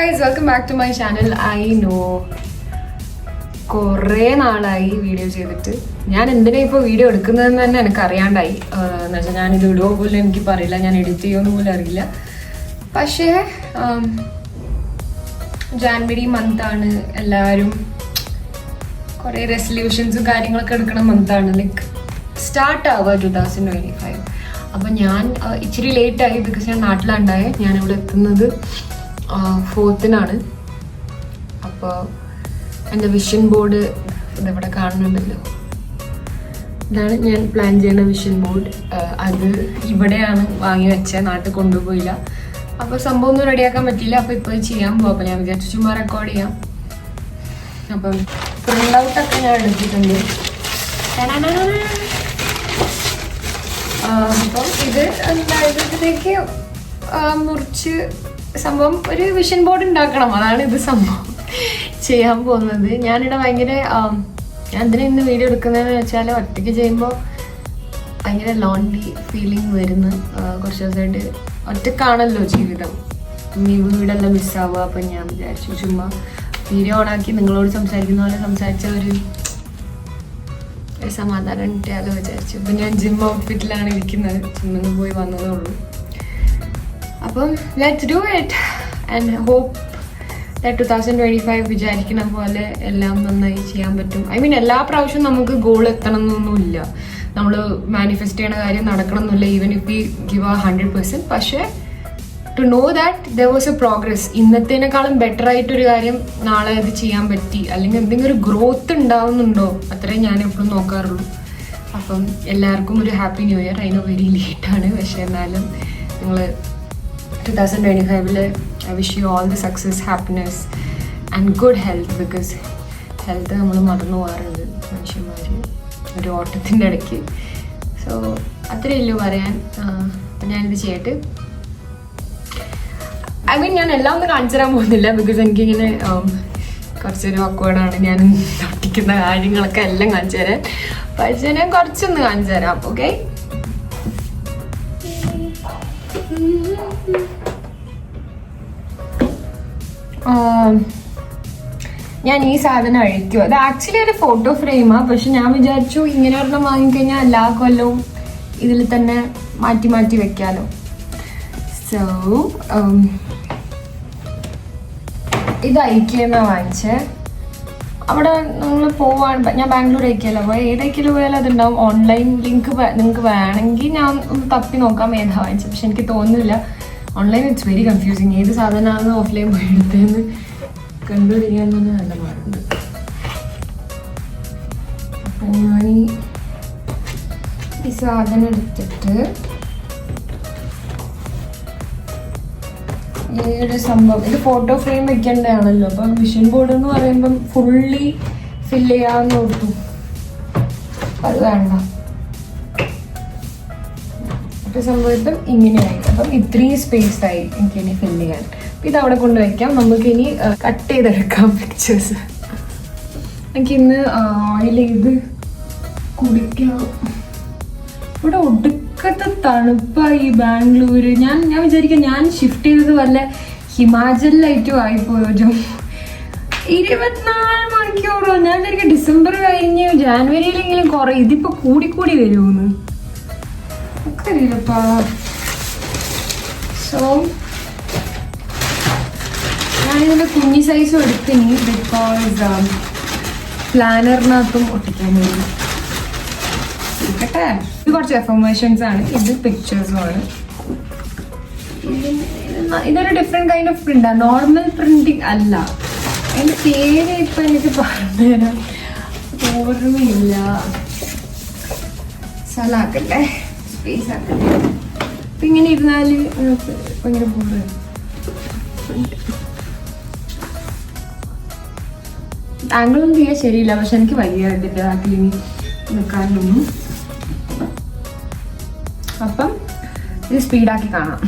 guys, welcome back to my channel. I know കുറേ നാളായി video ചെയ്തിട്ട് ഞാൻ എന്തിനാ ഇപ്പോൾ വീഡിയോ എടുക്കുന്നതെന്ന് തന്നെ എനിക്ക് അറിയാണ്ടായി. എന്ന് വെച്ചാൽ ഞാനിത് ഇടുമോ പോലും എനിക്ക് പറയില്ല, ഞാൻ എഡിറ്റ് ചെയ്യുമെന്ന് പോലും അറിയില്ല. പക്ഷേ ജാനുവരി മന്താണ്, എല്ലാവരും കുറേ റെസൊല്യൂഷൻസും കാര്യങ്ങളൊക്കെ എടുക്കണ മന്താണ്, ലൈക്ക് സ്റ്റാർട്ട് ആവുക 2025. അപ്പം ഞാൻ ഇച്ചിരി ലേറ്റായി ബിക്കോസ് ഞാൻ നാട്ടിലുണ്ടായേ. ഞാനിവിടെ എത്തുന്നത് 4th അപ്പോൾ എൻ്റെ വിഷൻ ബോർഡ് ഇതെവിടെ കാണുന്നുണ്ടല്ലോ, ഇതാണ് ഞാൻ പ്ലാൻ ചെയ്യുന്ന വിഷൻ ബോർഡ്. അത് ഇവിടെയാണ് വാങ്ങി വെച്ചത്, നാട്ടിൽ കൊണ്ടുപോയില്ല. അപ്പോൾ സംഭവം ഒന്നും റെഡിയാക്കാൻ പറ്റിയില്ല. അപ്പോൾ ഇപ്പോൾ ചെയ്യാൻ പോകും. അപ്പോൾ ഞാൻ വിചാരിച്ചു ചുമ്മാ റെക്കോർഡ് ചെയ്യാം. അപ്പം പ്രിൻ്റ് ഔട്ടൊക്കെ ഞാൻ എടുത്തിട്ടുണ്ട്. അപ്പം ഇത് എന്തായത് ഇതിലേക്ക് മുറിച്ച് സംഭവം ഒരു വിഷൻ ബോർഡ് ഉണ്ടാക്കണം. അതാണ് ഇത് സംഭവം ചെയ്യാൻ പോകുന്നത്. ഞാനിവിടെ ഭയങ്കര ഞാൻ എന്തിനാ ഇന്ന് വീഡിയോ എടുക്കുന്നതെന്ന് വെച്ചാൽ ഒറ്റയ്ക്ക് ചെയ്യുമ്പോൾ ഭയങ്കര ലോൺലി ഫീലിംഗ് വരുന്നു. കുറച്ച് ദിവസമായിട്ട് ഒറ്റക്കാണല്ലോ ജീവിതം, ഈ വീടെല്ലാം മിസ്സാവുക. അപ്പം ഞാൻ വിചാരിച്ചു ചുമ്മാ വീഡിയോ ഓണാക്കി നിങ്ങളോട് സംസാരിക്കുന്ന പോലെ സംസാരിച്ച ഒരു സമാധാനം കിട്ടിയാലോ വിചാരിച്ചു. അപ്പം ഞാൻ ജിം ഔട്ട്ഫിറ്റിലാണ് ഇരിക്കുന്നത്, ജിമ്മിൽ പോയി വന്നതേ ഉള്ളൂ. അപ്പം let's do it and hope 2025 വിചാരിക്കുന്ന പോലെ എല്ലാം നന്നായി ചെയ്യാൻ പറ്റും. ഐ മീൻ എല്ലാ പ്രാവശ്യവും നമുക്ക് ഗോൾ എത്തണം എന്നൊന്നുമില്ല, നമ്മൾ മാനിഫെസ്റ്റ് ചെയ്യണ കാര്യം നടക്കണം എന്നില്ല, ഈവൻ ഇഫ് വി ഗിവ് 100%. പക്ഷേ to know that there was a progress. ഇന്നത്തേനേക്കാളും ബെറ്റർ ആയിട്ടൊരു കാര്യം നാളെ അത് ചെയ്യാൻ പറ്റി, അല്ലെങ്കിൽ എന്തെങ്കിലും ഒരു ഗ്രോത്ത് ഉണ്ടാവുന്നുണ്ടോ, അത്രയും ഞാൻ എപ്പോഴും നോക്കാറുള്ളൂ. അപ്പം എല്ലാവർക്കും ഒരു ഹാപ്പി ന്യൂ ഇയർ. അതിന് വെരി ലേറ്റാണ്, പക്ഷേ എന്നാലും നിങ്ങൾ 2025 I wish you all the success, happiness and good health, because health നമ്മൾ മറന്നു പോകാറുണ്ട് മനുഷ്യന്മാർ ഒരു ഓട്ടത്തിൻ്റെ ഇടയ്ക്ക്. സോ അത്രയേ ഉള്ളൂ പറയാൻ. ഞാനിത് ചെയ്തിട്ട് ഐ മീൻ ഞാൻ എല്ലാം ഒന്നും കാണിച്ചു തരാൻ പോകുന്നില്ല, ബിക്കോസ് എനിക്കിങ്ങനെ കുറച്ചൊരു awkward-ആണ് ഞാൻ ഒട്ടിക്കുന്ന കാര്യങ്ങളൊക്കെ എല്ലാം കാണിച്ചു തരാൻ. പക്ഷേ ഞാൻ കുറച്ചൊന്ന് കാണിച്ചു തരാം. ഓക്കെ, ഞാൻ ഈ സാധനം അഴിക്കും. അത് ആക്ച്വലി ഒരു ഫോട്ടോ ഫ്രെയിമാണ്, പക്ഷെ ഞാൻ വിചാരിച്ചു ഇങ്ങനെ ഒരെണ്ണം വാങ്ങിക്കഴിഞ്ഞാൽ എല്ലാ കൊല്ലവും ഇതിൽ തന്നെ മാറ്റി മാറ്റി വെക്കാലോ. സോ ഇത് ഐക്യെന്നാണ് വാങ്ങിച്ചത്. അവിടെ നമ്മൾ പോവാൻ, ഞാൻ ബാംഗ്ലൂർ ഐക്യല്ലോ, അപ്പോൾ ഏത് ഐക്യയിൽ പോയാലും അതുണ്ടാവും. ഓൺലൈൻ ലിങ്ക് നിങ്ങൾക്ക് വേണമെങ്കിൽ ഞാൻ ഒന്ന് തപ്പി നോക്കാം ഏതാ വാങ്ങിച്ചത്. പക്ഷെ എനിക്ക് തോന്നുന്നില്ല, ഓൺലൈൻ ഇറ്റ്സ് വെരി കൺഫ്യൂസിങ്. ഏത് സാധനമാണ് ഓഫ്ലൈൻ പോയി എടുത്തതെന്ന് കണ്ടുപിടിക്കാൻ തന്നെ നല്ല പാടുണ്ട്. അപ്പം ഞാൻ ഈ സാധനം എടുത്തിട്ട് ഈ സംഭവം, ഇത് ഫോട്ടോ ഫ്രെയിം വെക്കേണ്ടതാണല്ലോ. അപ്പം വിഷൻ ബോർഡ് എന്ന് പറയുമ്പം ഫുള്ളി ഫില്ല് ചെയ്യാമെന്ന് ഓർത്തു, അത് വേണ്ട. സംഭവത്തും ഇങ്ങനെയായി. അപ്പം ഇത്രയും സ്പേസ് ആയി എനിക്കിനി ഫില്ല് ചെയ്യാൻ. ഇത് അവിടെ കൊണ്ടുവയ്ക്കാം. നമുക്കിനി കട്ട് ചെയ്തെടുക്കാം പിക്ചേഴ്സ്. എനിക്കിന്ന് ഓയിൽ ചെയ്ത് കുടിക്കാം. ഇവിടെ ഒടുക്കത്തെ തണുപ്പായി ബാംഗ്ലൂര്. ഞാൻ വിചാരിക്കാം ഞാൻ ഷിഫ്റ്റ് ചെയ്തത് വല്ല ഹിമാചലിലായിട്ടും ആയിപ്പോയോ. 24 മണിക്കൂറോ. ഞാൻ വിചാരിക്കാം ഡിസംബർ കഴിഞ്ഞ് ജാനുവരിയിലെങ്കിലും കുറേ, ഇതിപ്പോൾ കൂടി വരുമെന്ന് അറിയില്ലപ്പാ. സോ ഞാനിതിൻ്റെ കുഞ്ഞി സൈസും എടുത്തിനി, ബിക്കോസ് പ്ലാനറിനകത്തും ഒട്ടിക്കാൻ വേണ്ടി. ഇരിക്കട്ടെ. ഇത് കുറച്ച് എഫർമേഷൻസ് ആണ്, ഇത് പിക്ചേഴ്സും ആണ്. ഇതൊരു ഡിഫറെൻറ്റ് കൈൻഡ് ഓഫ് പ്രിൻ്റാണ്, നോർമൽ പ്രിൻറ്റിങ് അല്ല. അതിൻ്റെ പേര് ഇപ്പം എനിക്ക് പറഞ്ഞുതരാൻ ഓർമ്മയില്ല. സ്ഥലമാക്കട്ടെ, സ്പേസ് ആക്കട്ടെ. അപ്പം ഇങ്ങനെ ഇരുന്നാൽ ഭയങ്കര ബോറ്. ആംഗിളൊന്നും ചെയ്യാൻ ശരിയില്ല, പക്ഷെ എനിക്ക് വലിയ ഇതിൻ്റെ ആക്കിലിനി നിൽക്കാനൊന്നും. അപ്പം ഇത് സ്പീഡാക്കി കാണാം.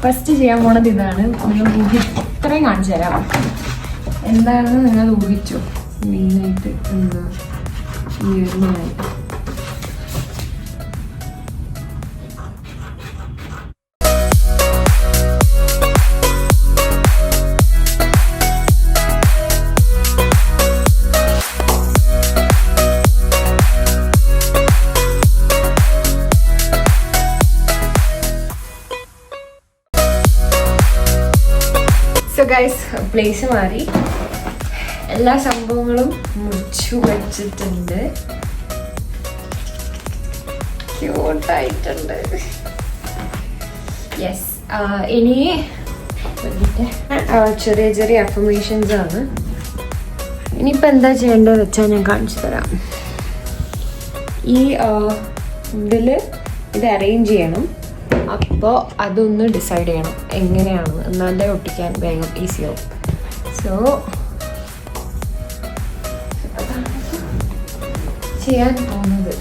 ഫസ്റ്റ് ചെയ്യാൻ പോണത് ഇതാണ്. നിങ്ങൾ ഇത്രയും കാണിച്ചു തരാം. എന്താണെന്ന് നിങ്ങൾ ഊഹിച്ചു. മെയിനായിട്ട് എന്താ സോ ഗൈസ് പ്ലേസ് മാറി, എല്ലാ സംഭവങ്ങളും മുറിച്ചു വെച്ചിട്ടുണ്ട്. ക്യൂട്ടായിട്ടുണ്ട്. യെസ്, ഇനി ചെറിയ ചെറിയ അഫർമേഷൻസ് ആണ്. ഇനിയിപ്പോൾ എന്താ ചെയ്യേണ്ടത് വെച്ചാൽ ഞാൻ കാണിച്ചു തരാം. ഈ ഇത് അറേഞ്ച് ചെയ്യണം. അപ്പോൾ അതൊന്ന് ഡിസൈഡ് ചെയ്യണം എങ്ങനെയാണ്, എന്നാലേ ഒട്ടിക്കാൻ വേഗം ഈസിയാവും. സോ ചെയ്യാൻ പോകുന്നത്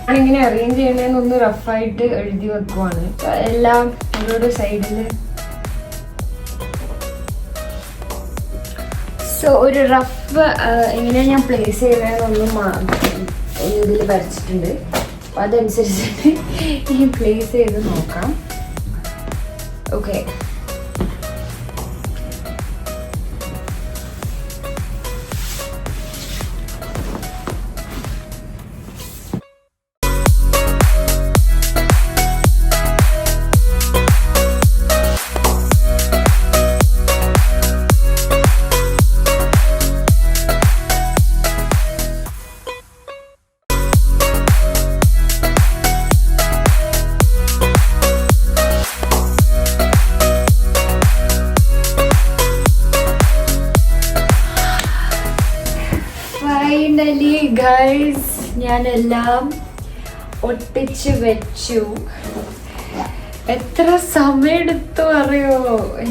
ഞാനിങ്ങനെ അറേഞ്ച് ചെയ്യണമെന്നൊന്ന് റഫായിട്ട് എഴുതി വെക്കുവാണ്. എല്ലാം ഓരോരോ സൈഡിൽ. സോ ഒരു റഫ് എങ്ങനെയാണ് ഞാൻ പ്ലേസ് ചെയ്തതെന്നൊന്നും ഇതിൽ വരച്ചിട്ടുണ്ട്. അപ്പം അതനുസരിച്ചിട്ട് ഈ പ്ലേസ് ചെയ്ത് നോക്കാം. ഓക്കെ, ഫൈനലി ഗൈസ് ഞാനെല്ലാം ഒട്ടിച്ച് വെച്ചു. എത്ര സമയമെടുത്തു അറിയോ?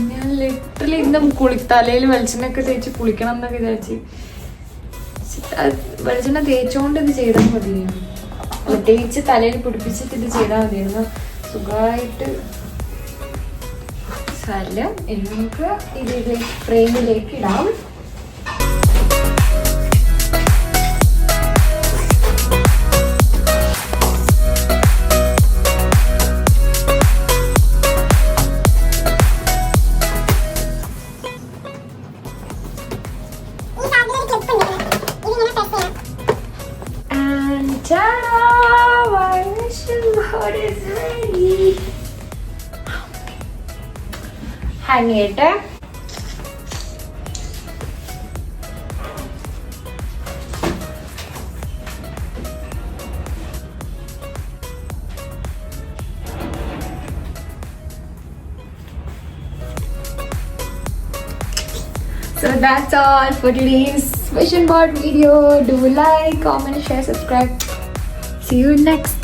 ഞാൻ ലിറ്ററലി ഇന്നും തലയിൽ വെളിച്ചെണ്ണൊക്കെ തേച്ച് കുളിക്കണം എന്നൊക്കെ വിചാരിച്ച് വെളിച്ചെണ്ണ തേച്ചോണ്ട് ഇത് ചെയ്താൽ മതിയായിരുന്നു. തേച്ച് തലയിൽ പിടിപ്പിച്ചിട്ട് ഇത് ചെയ്താൽ മതിയായിരുന്നു. സുഖമായിട്ട് സ്ഥലം നമുക്ക് ഇതിലേക്ക് ഫ്രെയിമിലേക്ക് ഇടാം. ഹാങ് ചെയ്യട്ടെ. So that's all for today's vision board video. Do like, comment, share, subscribe. See you next